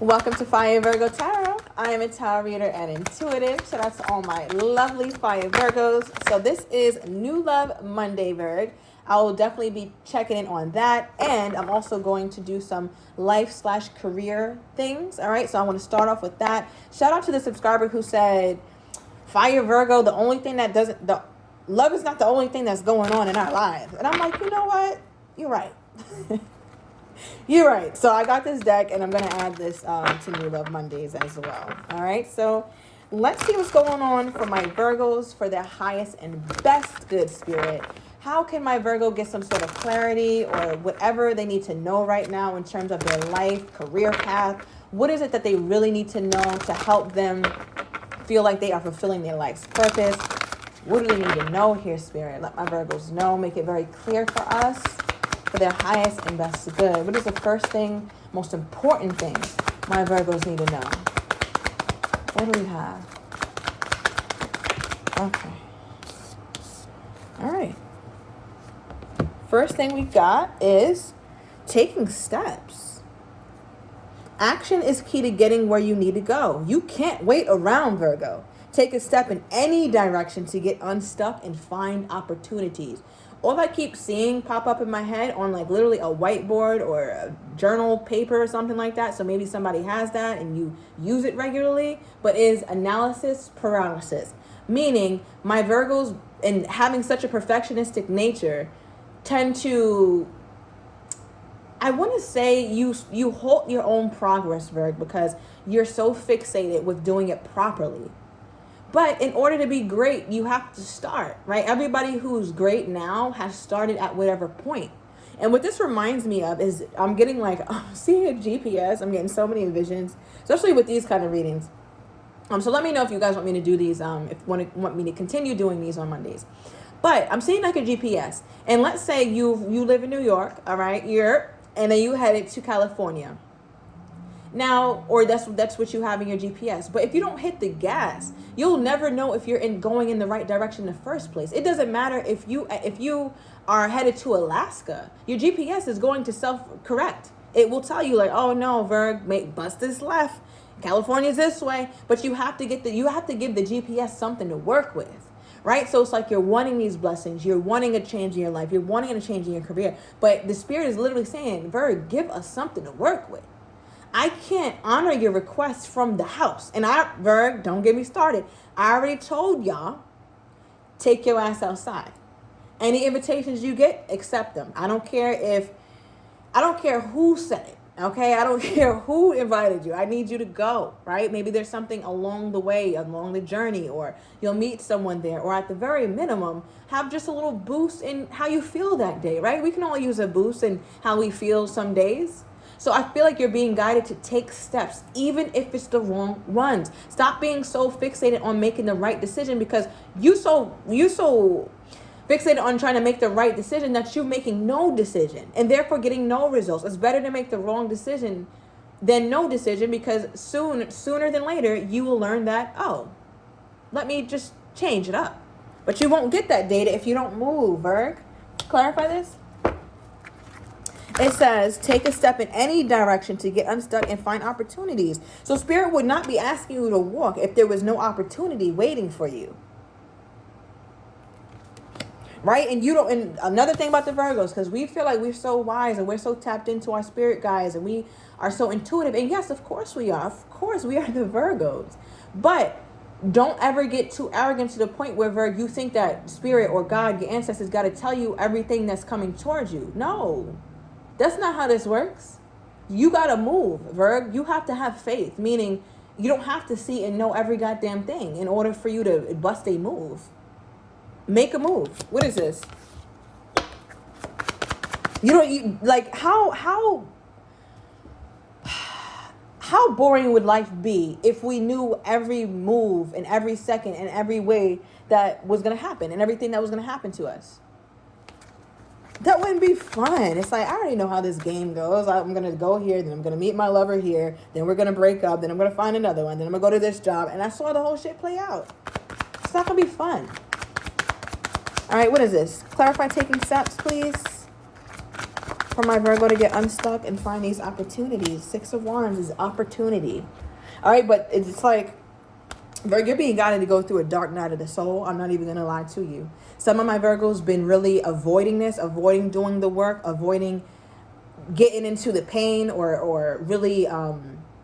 Welcome to Fire Virgo Tarot. I am a tarot reader and intuitive. Shout out to all my lovely Fire Virgos. So this is New Love Monday, Virg. I will definitely be checking in on that. And I'm also going to do some life/career things. All right, so I want to start off with that. Shout out to the subscriber who said, Fire Virgo, the love is not the only thing that's going on in our lives. And I'm like, you know what? You're right. You're right. So I got this deck, and I'm going to add this to New Love Mondays as well. All right. So let's see what's going on for my Virgos for their highest and best good spirit. How can my Virgo get some sort of clarity or whatever they need to know right now in terms of their life, career path? What is it that they really need to know to help them feel like they are fulfilling their life's purpose? What do they need to know here, Spirit? Let my Virgos know. Make it very clear for us. For their highest and best good. What is the first thing, most important thing my Virgos need to know? What do we have? Okay. All right. First thing we got is taking steps. Action is key to getting where you need to go. You can't wait around, Virgo. Take a step in any direction to get unstuck and find opportunities. All I keep seeing pop up in my head on like literally a whiteboard or a journal paper or something like that, so maybe somebody has that and you use it regularly, but is analysis paralysis. Meaning my Virgos, and having such a perfectionistic nature, tend to, I want to say you halt your own progress, Virg, because you're so fixated with doing it properly. But in order to be great, you have to start, right? Everybody who's great now has started at whatever point. And what this reminds me of is I'm getting like, I'm seeing a GPS. I'm getting so many visions, especially with these kind of readings. So let me know if you guys want me to do these, if you want me to continue doing these on Mondays. But I'm seeing like a GPS. And let's say you live in New York, all right? And then you headed to California. Now, or that's what you have in your GPS. But if you don't hit the gas, you'll never know if you're going in the right direction in the first place. It doesn't matter if you are headed to Alaska. Your GPS is going to self-correct. It will tell you like, oh no, Virg, bust this left. California's this way. But you have to give the GPS something to work with. Right? So it's like you're wanting these blessings. You're wanting a change in your life. You're wanting a change in your career. But the Spirit is literally saying, Virg, give us something to work with. I can't honor your request from the house. And Virg, don't get me started. I already told y'all, take your ass outside. Any invitations you get, accept them. I don't care who said it. Okay, I don't care who invited you. I need you to go, right? Maybe there's something along the way, along the journey, or you'll meet someone there, or at the very minimum, have just a little boost in how you feel that day, right? We can all use a boost in how we feel some days. So I feel like you're being guided to take steps, even if it's the wrong ones. Stop being so fixated on making the right decision, because you so fixated on trying to make the right decision that you're making no decision and therefore getting no results. It's better to make the wrong decision than no decision, because sooner than later you will learn that, oh, let me just change it up. But you won't get that data if you don't move, Virg. Clarify this. It says, take a step in any direction to get unstuck and find opportunities. So Spirit would not be asking you to walk if there was no opportunity waiting for you. Right? And another thing about the Virgos, because we feel like we're so wise and we're so tapped into our spirit guides and we are so intuitive. And yes, of course we are. Of course we are the Virgos. But don't ever get too arrogant to the point where, Virg, you think that Spirit or God, your ancestors, got to tell you everything that's coming towards you. No. That's not how this works. You got to move, Virg. You have to have faith, meaning you don't have to see and know every goddamn thing in order for you to bust a move. Make a move. What is this? How boring would life be if we knew every move and every second and every way that was going to happen and everything that was going to happen to us? That wouldn't be fun. It's like, I already know how this game goes. I'm going to go here, then I'm going to meet my lover here, then we're going to break up, then I'm going to find another one, then I'm going to go to this job. And I saw the whole shit play out. It's not going to be fun. All right, what is this? Clarify taking steps, please. for my Virgo to get unstuck and find these opportunities. Six of Wands is opportunity. All right, but it's like, Virgo, you're being guided to go through a dark night of the soul. I'm not even going to lie to you. Some of my Virgos been really avoiding this, avoiding doing the work, avoiding getting into the pain, or really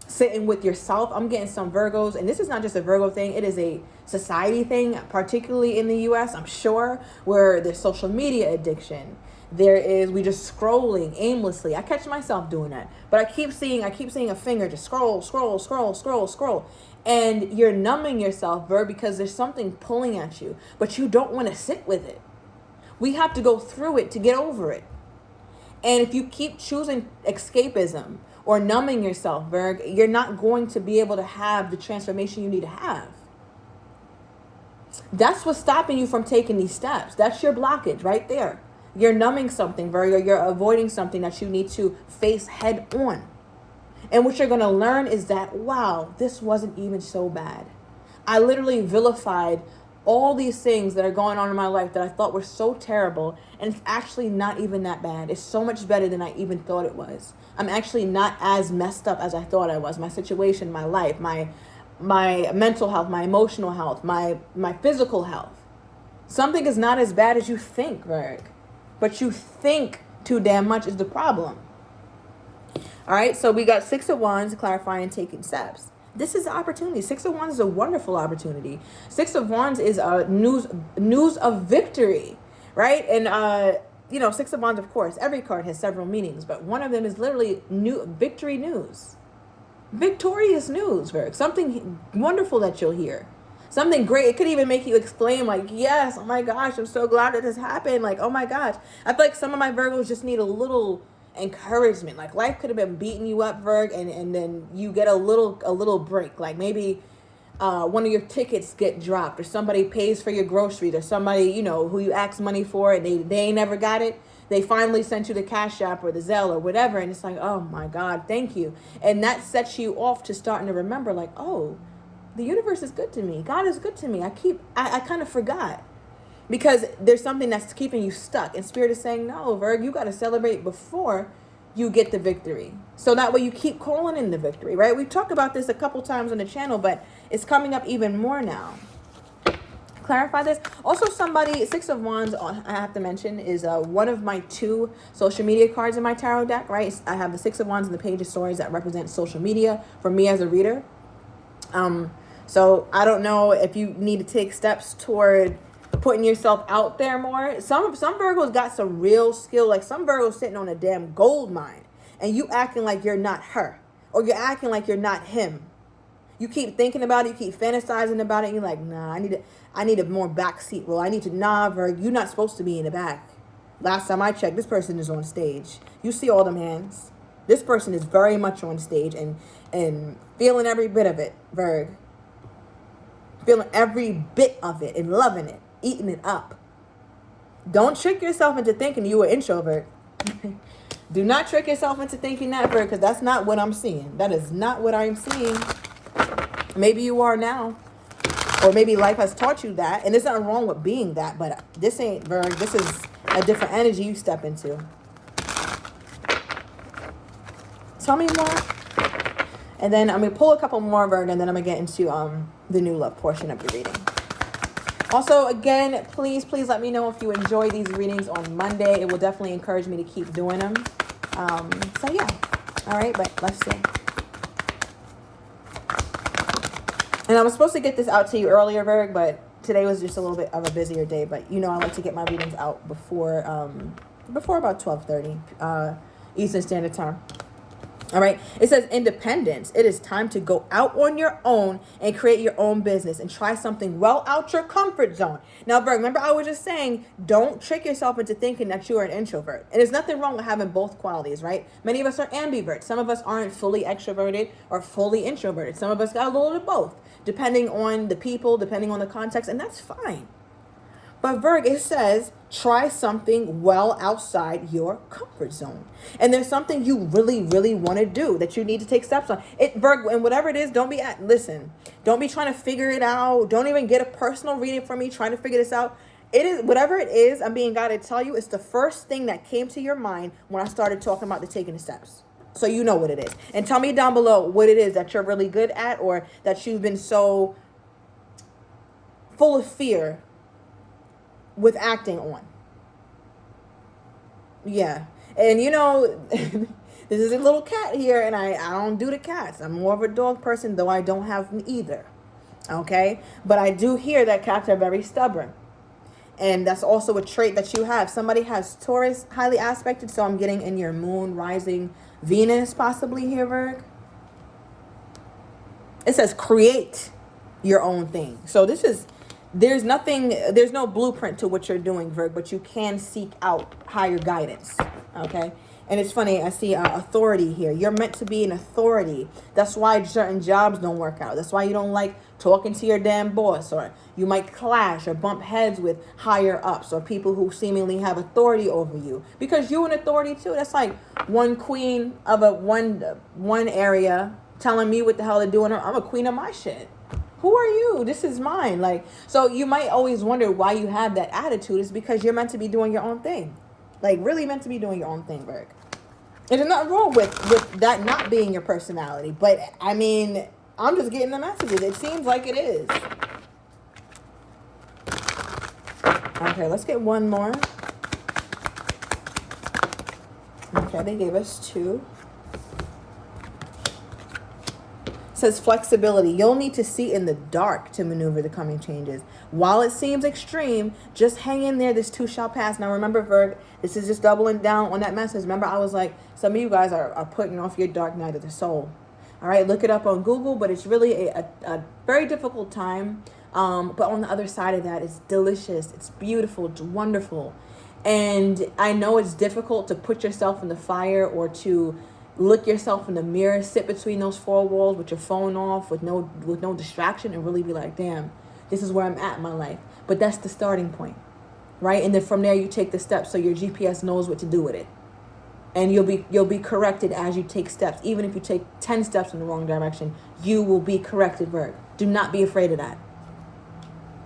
sitting with yourself. I'm getting some Virgos, and this is not just a Virgo thing. It is a society thing, particularly in the U.S., I'm sure, where there's social media addiction. We just scrolling aimlessly. I catch myself doing that. But I keep seeing a finger just scroll. And you're numbing yourself, Virgo, because there's something pulling at you, but you don't want to sit with it. We have to go through it to get over it. And if you keep choosing escapism or numbing yourself, Virgo, you're not going to be able to have the transformation you need to have. That's what's stopping you from taking these steps. That's your blockage right there. You're numbing something, Virgo. You're avoiding something that you need to face head on. And what you're going to learn is that, wow, this wasn't even so bad. I literally vilified all these things that are going on in my life that I thought were so terrible. And it's actually not even that bad. It's so much better than I even thought it was. I'm actually not as messed up as I thought I was. My situation, my life, my mental health, my emotional health, my physical health. Something is not as bad as you think, Virgo. But you think too damn much is the problem. All right, so we got Six of Wands, clarifying and taking steps. This is an opportunity. Six of Wands is a wonderful opportunity. Six of Wands is news of victory, right? And, Six of Wands, of course, every card has several meanings, but one of them is literally victory news. Victorious news, Virgo. Something wonderful that you'll hear. Something great. It could even make you exclaim like, yes, oh my gosh, I'm so glad that this happened. Like, oh my gosh. I feel like some of my Virgos just need a little encouragement. Like, life could have been beating you up, Virg, and then you get a little break. Like maybe one of your tickets get dropped, or somebody pays for your groceries, or somebody, who you asked money for and they ain't never got it. They finally sent you the Cash App or the Zelle or whatever, and it's like, oh my God, thank you. And that sets you off to starting to remember, like, oh, the universe is good to me. God is good to me. I kind of forgot. Because there's something that's keeping you stuck. And Spirit is saying, no, Virg, you got to celebrate before you get the victory. So that way you keep calling in the victory, right? We've talked about this a couple times on the channel, but it's coming up even more now. Clarify this. Also, Six of Wands, I have to mention, is one of my 2 social media cards in my tarot deck, right? I have the Six of Wands and the Page of Swords that represent social media for me as a reader. So I don't know if you need to take steps toward putting yourself out there more. Some Virgos got some real skill. Like some Virgos sitting on a damn gold mine, and you acting like you're not her, or you're acting like you're not him. You keep thinking about it, you keep fantasizing about it, and you're like, nah, I need a more backseat role. Virg, you're not supposed to be in the back. Last time I checked, this person is on stage. You see all them hands. This person is very much on stage and feeling every bit of it, Virg. Feeling every bit of it and loving it, eating it up. Don't trick yourself into thinking you were introvert. Do not trick yourself into thinking that, Virg, because that's not what I'm seeing. That is not what I'm seeing. Maybe you are now. Or maybe life has taught you that. And there's nothing wrong with being that. But this ain't, Virg. This is a different energy you step into. Tell me more. And then I'm going to pull a couple more, Virg, and then I'm going to get into the new love portion of your reading. Also, again, please let me know if you enjoy these readings on Monday. It will definitely encourage me to keep doing them. So, yeah. All right, but let's see. And I was supposed to get this out to you earlier, Virg, but today was just a little bit of a busier day. But, I like to get my readings out before about 12:30 Eastern Standard Time. All right. It says independence. It is time to go out on your own and create your own business and try something well out your comfort zone. Now, Virg, remember I was just saying, don't trick yourself into thinking that you are an introvert. And there's nothing wrong with having both qualities, right? Many of us are ambiverts. Some of us aren't fully extroverted or fully introverted. Some of us got a little of both, depending on the people, depending on the context, and that's fine. But Virg, it says, try something well outside your comfort zone. And there's something you really, really want to do that you need to take steps on. Virg, and whatever it is, don't be trying to figure it out. Don't even get a personal reading from me trying to figure this out. It is, whatever it is, I'm being guided to tell you, it's the first thing that came to your mind when I started talking about the taking the steps. So you know what it is. And tell me down below what it is that you're really good at, or that you've been so full of fear with acting on. Yeah. And you know, this is a little cat here, and I don't do the cats. I'm more of a dog person, though I don't have either. Okay? But I do hear that cats are very stubborn. And that's also a trait that you have. Somebody has Taurus highly aspected, so I'm getting in your moon, rising, Venus possibly here, Virg. It says create your own thing. So this is, there's no blueprint to what you're doing, Virg, but you can seek out higher guidance, okay? And it's funny, I see authority here. You're meant to be an authority. That's why certain jobs don't work out. That's why you don't like talking to your damn boss, or you might clash or bump heads with higher ups or people who seemingly have authority over you, because you're an authority too. That's like one queen of one area telling me what the hell to do, and I'm a queen of my shit. Who are you? This is mine. Like, so you might always wonder why you have that attitude. Is because you're meant to be doing your own thing. Like, really meant to be doing your own thing, Virg. There's nothing wrong with that not being your personality. But, I mean, I'm just getting the messages. It seems like it is. Okay, let's get one more. Okay, they gave us 2. Says flexibility. You'll need to see in the dark to maneuver the coming changes. While it seems extreme, just hang in there. This too shall pass. Now remember, Virg, this is just doubling down on that message. Remember, I was like, some of you guys are putting off your dark night of the soul. All right, look it up on Google, but it's really a very difficult time. But on the other side of that, it's delicious. It's beautiful. It's wonderful. And I know it's difficult to put yourself in the fire, or to look yourself in the mirror, sit between those 4 walls with your phone off, with no distraction, and really be like, damn, this is where I'm at in my life. But that's the starting point, right? And then from there you take the steps, so your GPS knows what to do with it. And you'll be corrected as you take steps. Even if you take 10 steps in the wrong direction, you will be corrected, Virg. Do not be afraid of that.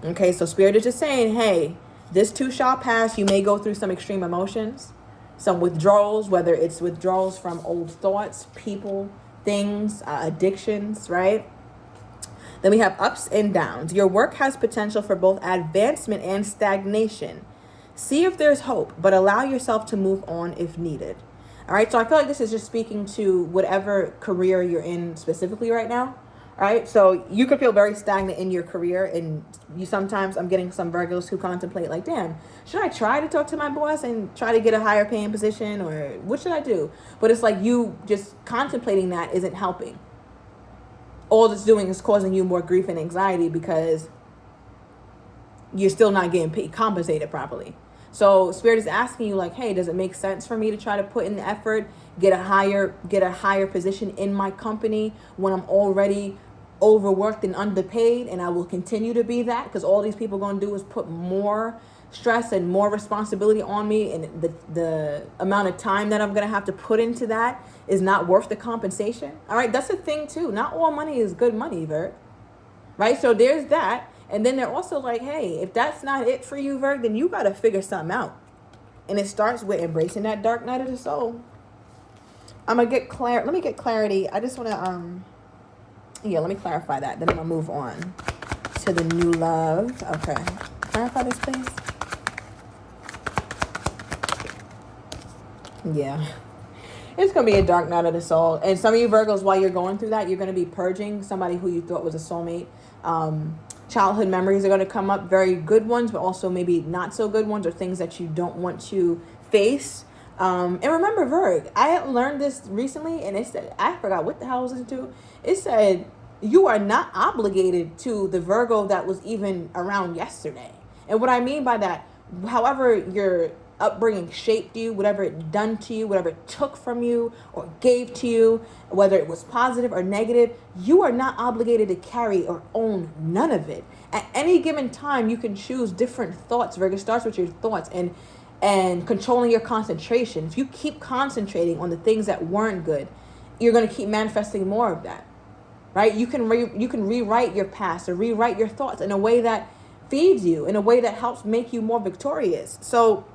Okay, so Spirit is just saying, hey, this too shall pass. You may go through some extreme emotions, some withdrawals, whether it's withdrawals from old thoughts, people, things, addictions, right? Then we have ups and downs. Your work has potential for both advancement and stagnation. See if there's hope, but allow yourself to move on if needed. All right, so I feel like this is just speaking to whatever career you're in specifically right now. All right, so you could feel very stagnant in your career, and you sometimes, I'm getting some Virgos who contemplate like, damn, should I try to talk to my boss and try to get a higher paying position, or what should I do? But it's like, you just contemplating that isn't helping. All it's doing is causing you more grief and anxiety, because you're still not getting compensated properly. So Spirit is asking you like, hey, does it make sense for me to try to put in the effort, get a higher position in my company when I'm already overworked and underpaid, and I will continue to be that, because all these people are going to do is put more stress and more responsibility on me, and the amount of time that I'm going to have to put into that is not worth the compensation. All right, that's the thing too. Not all money is good money, Virg. Right? So there's that. And then they're also like, hey, if that's not it for you, Virg, then you got to figure something out. And it starts with embracing that dark night of the soul. I'm going to get let me get clarity. I just want to, let me clarify that. Then I'm going to move on to the new love. Okay. Clarify this, please. Yeah. It's going to be a dark night of the soul. And some of you Virgos, while you're going through that, you're going to be purging somebody who you thought was a soulmate. Childhood memories are going to come up, very good ones, but also maybe not so good ones, or things that you don't want to face. And remember, Virg, I had learned this recently, and it said, I forgot what the hell I was listening to. It said, you are not obligated to the Virgo that was even around yesterday. And what I mean by that, however your upbringing shaped you, whatever it done to you, whatever it took from you or gave to you, whether it was positive or negative, you are not obligated to carry or own none of it. At any given time, you can choose different thoughts. Virgo, starts with your thoughts and controlling your concentration. If you keep concentrating on the things that weren't good, you're going to keep manifesting more of that, right? You can rewrite your past or rewrite your thoughts in a way that feeds you in a way that helps make you more victorious. So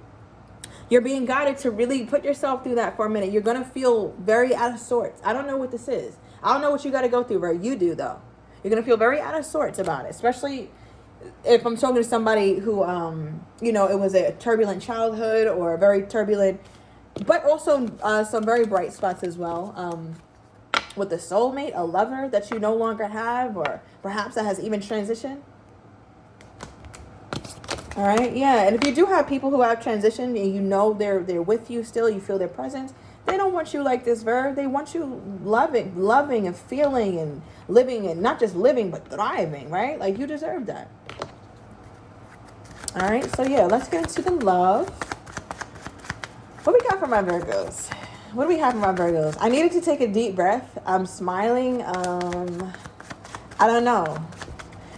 you're being guided to really put yourself through that for a minute. You're going to feel very out of sorts. I don't know what this is. I don't know what you got to go through, Virgo. You do, though. You're going to feel very out of sorts about it, especially if I'm talking to somebody who, it was a turbulent childhood or a very turbulent, but also some very bright spots as well. With a soulmate, a lover that you no longer have, or perhaps that has even transitioned. All right, yeah, and if you do have people who have transitioned and you know they're with you still, you feel their presence, they don't want you like this, Virgo. They want you loving and feeling and living, and not just living, but thriving, right? Like, you deserve that. All right, so yeah, let's get into the love. What we got for my Virgos? What do we have for my Virgos? I needed to take a deep breath. I'm smiling. I don't know.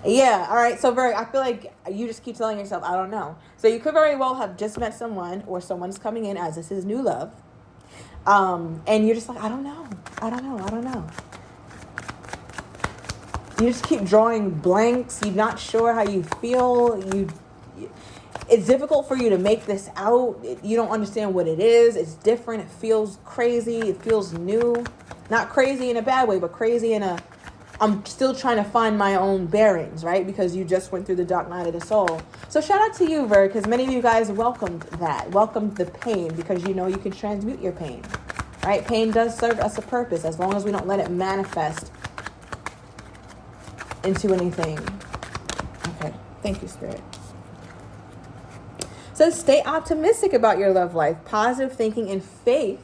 Yeah, all right. So, Virgo, I feel like you just keep telling yourself, I don't know. So you could very well have just met someone, or someone's coming in as this is new love. And you're just like, I don't know. You just keep drawing blanks. You're not sure how you feel. It's difficult for you to make this out. You don't understand what it is. It's different. It feels crazy. It feels new. Not crazy in a bad way, but crazy in a, I'm still trying to find my own bearings, right? Because you just went through the dark night of the soul. So shout out to you, Virgo, because many of you guys welcomed that. Welcomed the pain, because you know you can transmute your pain, right? Pain does serve us a purpose, as long as we don't let it manifest into anything. Okay. Thank you, Spirit. So stay optimistic about your love life. Positive thinking and faith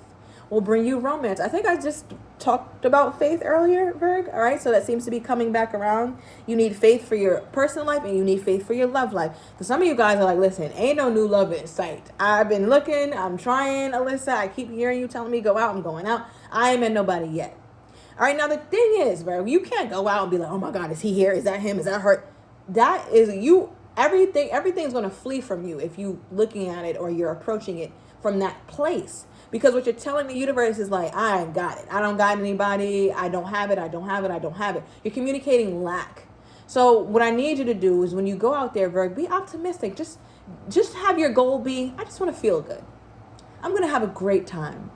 will bring you romance. I think I just talked about faith earlier, Virg. All right, so that seems to be coming back around. You need faith for your personal life, and you need faith for your love life. So some of you guys are like, listen, ain't no new love in sight. I've been looking. I'm trying, Alyssa. I keep hearing you telling me go out. I'm going out. I ain't met nobody yet. All right, now the thing is, Virg, you can't go out and be like, oh my God, is he here? Is that him? Is that her? That is you. Everything's going to flee from you if you looking at it or you're approaching it from that place. Because what you're telling the universe is like, I ain't got it. I don't got anybody. I don't have it. You're communicating lack. So what I need you to do is, when you go out there, Virg, be optimistic. Just have your goal be, I just want to feel good. I'm going to have a great time.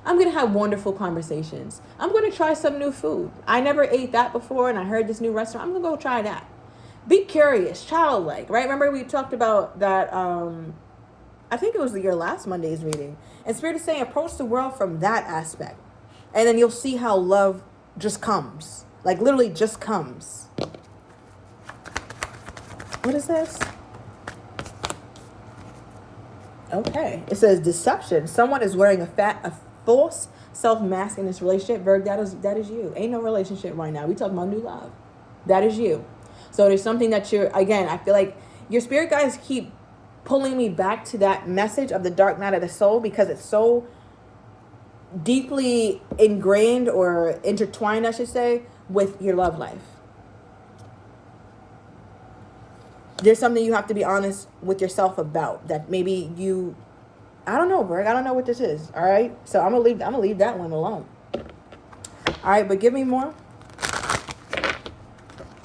I'm going to have wonderful conversations. I'm going to try some new food. I never ate that before, and I heard this new restaurant. I'm going to go try that. Be curious, childlike, right? Remember we talked about that, I think it was your last Monday's reading. And Spirit is saying approach the world from that aspect. And then you'll see how love just comes. Like, literally just comes. What is this? Okay. It says deception. Someone is wearing a false self-mask in this relationship. Virg, that is you. Ain't no relationship right now. We talking about new love. That is you. So there's something that I feel like your spirit guides keep pulling me back to that message of the dark night of the soul, because it's so deeply ingrained or intertwined, I should say, with your love life. There's something you have to be honest with yourself about, that maybe I don't know, Virg. I don't know what this is. All right. So I'm gonna leave that one alone. All right, but give me more.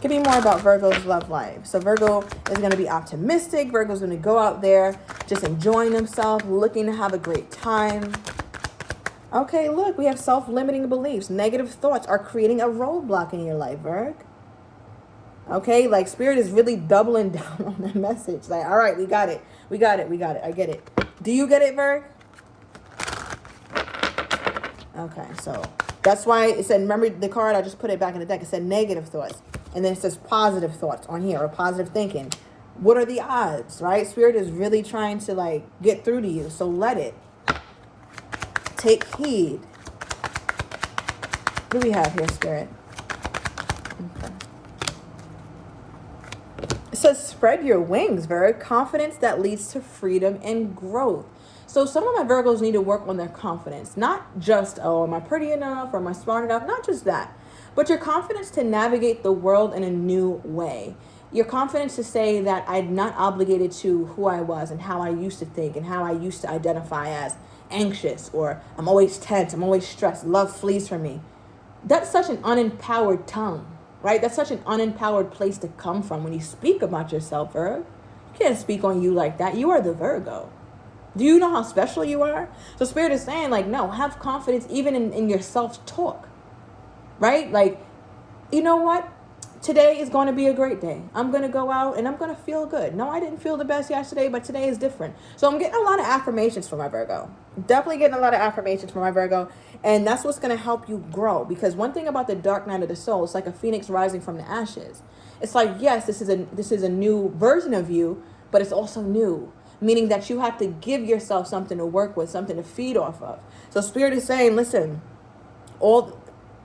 Give me more about Virgo's love life. So Virgo is going to be optimistic. Virgo's going to go out there just enjoying himself, looking to have a great time. Okay, look, we have self-limiting beliefs. Negative thoughts are creating a roadblock in your life, Virg. Okay, like Spirit is really doubling down on that message. Like, all right, we got it. I get it. Do you get it, Virg? Okay, so that's why it said, remember the card, I just put it back in the deck. It said negative thoughts. And then it says positive thoughts on here, or positive thinking. What are the odds, right? Spirit is really trying to get through to you. So let it. Take heed. What do we have here, Spirit? Okay. It says spread your wings, Virgo. Confidence that leads to freedom and growth. So some of my Virgos need to work on their confidence. Not just, oh, am I pretty enough, or am I smart enough? Not just that. But your confidence to navigate the world in a new way. Your confidence to say that I'm not obligated to who I was and how I used to think and how I used to identify as anxious, or I'm always tense, I'm always stressed, love flees from me. That's such an unempowered tongue. right? That's such an unempowered place to come from when you speak about yourself, Virgo. You can't speak on you like that. You are the Virgo. Do you know how special you are? So Spirit is saying, like, no, have confidence even in your self-talk, right? Like, you know what? Today is going to be a great day. I'm going to go out and I'm going to feel good. No, I didn't feel the best yesterday, but today is different. So I'm getting a lot of affirmations from my Virgo. Definitely getting a lot of affirmations from my Virgo. And that's what's going to help you grow. Because one thing about the dark night of the soul, it's like a phoenix rising from the ashes. It's like, yes, this is a new version of you, but it's also new. Meaning that you have to give yourself something to work with, something to feed off of. So Spirit is saying, listen,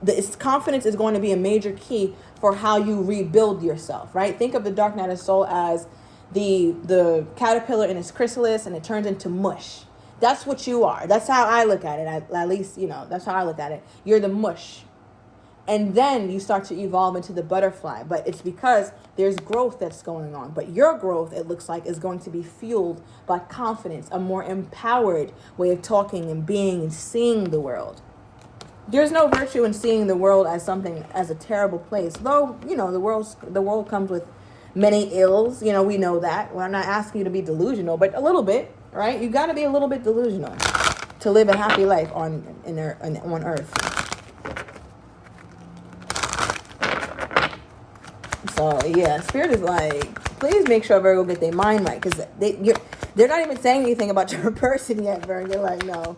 this confidence is going to be a major key for how you rebuild yourself, right? Think of the dark night of soul as the caterpillar in its chrysalis, and it turns into mush. That's what you are. That's how I look at it. At least, that's how I look at it. You're the mush. And then you start to evolve into the butterfly. But it's because there's growth that's going on. But your growth, it looks like, is going to be fueled by confidence, a more empowered way of talking and being and seeing the world. There's no virtue in seeing the world as a terrible place. Though, the world comes with many ills. We know that. Well, I'm not asking you to be delusional, but a little bit, right? You got to be a little bit delusional to live a happy life on Earth. So yeah, Spirit is like, please make sure Virgo get their mind right, because they're not even saying anything about your person yet, Virgo. They're like, no.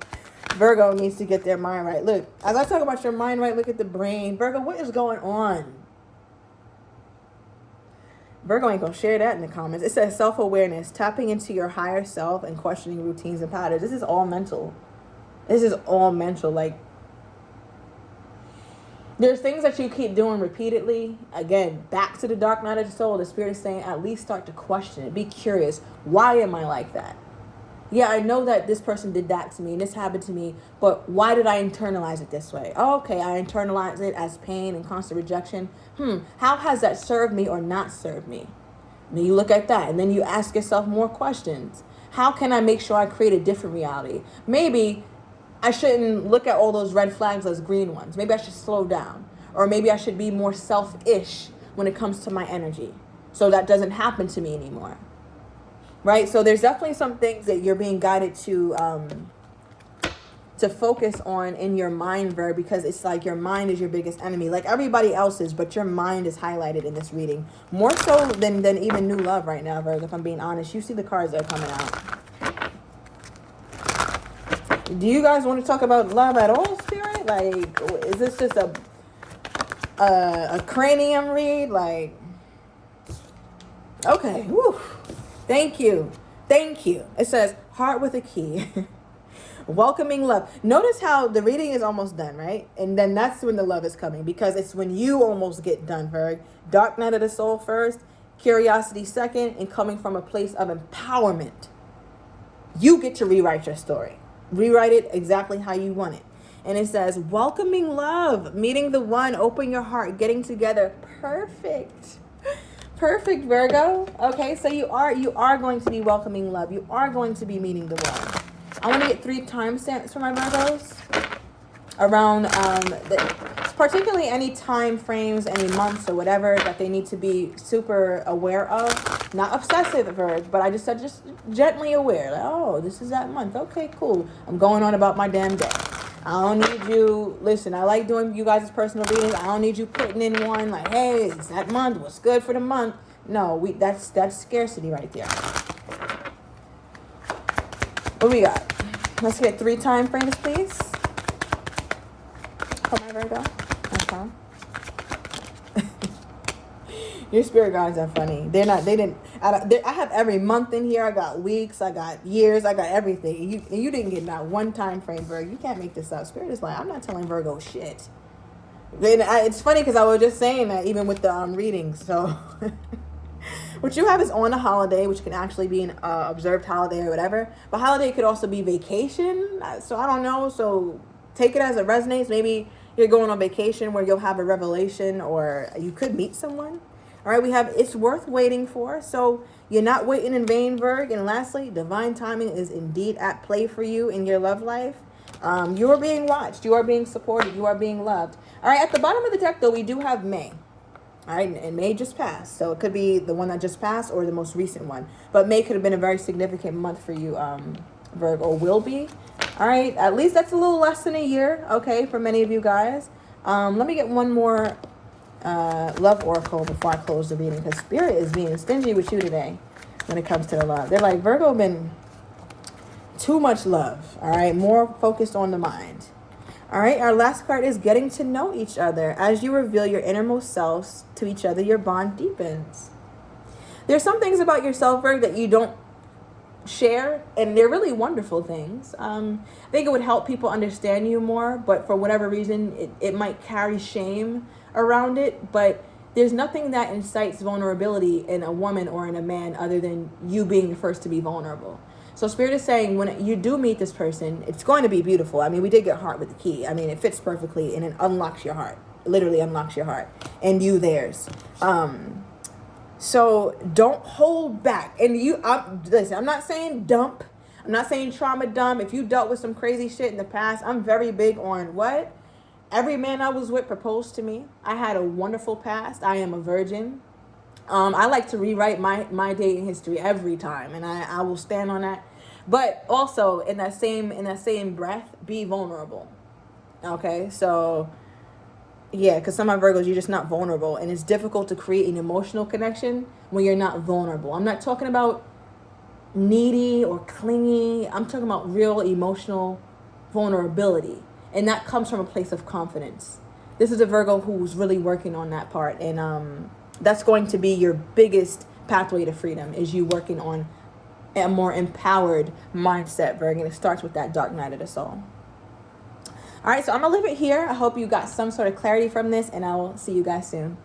Virgo needs to get their mind right. Look, as I talk about your mind right, look at the brain. Virgo, what is going on? Virgo ain't going to share that in the comments. It says self-awareness, tapping into your higher self and questioning routines and patterns. This is all mental. Like, there's things that you keep doing repeatedly. Again, back to the dark night of the soul. The Spirit is saying, at least start to question it. Be curious. Why am I like that? Yeah, I know that this person did that to me and this happened to me, but why did I internalize it this way? Oh, okay, I internalized it as pain and constant rejection. How has that served me or not served me? And then you look at that and then you ask yourself more questions. How can I make sure I create a different reality? Maybe I shouldn't look at all those red flags as green ones. Maybe I should slow down. Or maybe I should be more selfish when it comes to my energy, so that doesn't happen to me anymore. Right? So there's definitely some things that you're being guided to focus on in your mind, Virgo, because it's like your mind is your biggest enemy, like everybody else's, but your mind is highlighted in this reading. More so than even new love right now, Virgo, if I'm being honest. You see the cards that are coming out. Do you guys want to talk about love at all, Spirit? Like, is this just a cranium read? Like, okay, whew. Thank you. It says, heart with a key. Welcoming love. Notice how the reading is almost done, right? And then that's when the love is coming, because it's when you almost get done, Virgo. Dark night of the soul first, curiosity second, and coming from a place of empowerment. You get to rewrite your story. Rewrite it exactly how you want it. And it says, welcoming love, meeting the one, open your heart, getting together. Perfect, Virgo. Okay, so you are going to be welcoming love. You are going to be meeting the one. I want to get 3 timestamps for my Virgos around particularly any time frames, any months or whatever that they need to be super aware of. Not obsessive, Virgo, but I just said just gently aware. Like, oh, this is that month. Okay, cool. I'm going on about my damn day. I don't need you. Listen, I like doing you guys' personal readings. I don't need you putting in one like, hey, it's that month. What's good for the month? No, that's scarcity right there. What we got? Let's get 3 time frames, please. For my Virgo. Okay. Your spirit guides are funny. I have every month in here. I got weeks. I got years. I got everything. You didn't get not one time frame, Virgo. You can't make this up. Spirit is like, I'm not telling Virgo shit. It's funny because I was just saying that even with the readings. So what you have is on a holiday, which can actually be an observed holiday or whatever. But holiday could also be vacation. So I don't know. So take it as it resonates. Maybe you're going on vacation where you'll have a revelation, or you could meet someone. All right, we have it's worth waiting for. So you're not waiting in vain, Virgo. And lastly, divine timing is indeed at play for you in your love life. You are being watched. You are being supported. You are being loved. All right, at the bottom of the deck, though, we do have May. All right, and May just passed, so it could be the one that just passed or the most recent one. But May could have been a very significant month for you, Virgo, or will be. All right, at least that's a little less than a year, okay, for many of you guys. Let me get one more love oracle before I close the reading, because Spirit is being stingy with you today when it comes to the love. They're like, Virgo been too much love, all right, more focused on the mind. All right, our last card is getting to know each other. As you reveal your innermost selves to each other, your bond deepens. There's some things about yourself, Virgo, that you don't share, and they're really wonderful things. I think it would help people understand you more, but for whatever reason, it might carry shame around it. But there's nothing that incites vulnerability in a woman or in a man other than you being the first to be vulnerable. So Spirit is saying when you do meet this person, it's going to be beautiful. I mean, we did get heart with the key. I mean, it fits perfectly and it unlocks your heart. It literally unlocks your heart and you theirs. So don't hold back. And listen, I'm not saying dump. I'm not saying trauma dump. If you dealt with some crazy shit in the past, I'm very big on what? Every man I was with proposed to me. I had a wonderful past. I am a virgin. I like to rewrite my dating history every time, and I will stand on that. But also in that same breath, be vulnerable. Okay, so yeah, because some of Virgos, you're just not vulnerable, and it's difficult to create an emotional connection when you're not vulnerable. I'm not talking about needy or clingy. I'm talking about real emotional vulnerability, and that comes from a place of confidence. This is a Virgo who's really working on that part, and that's going to be your biggest pathway to freedom, is you working on a more empowered mindset, Virgo, and it starts with that dark night of the soul. All right, so I'm going to leave it here. I hope you got some sort of clarity from this, and I will see you guys soon.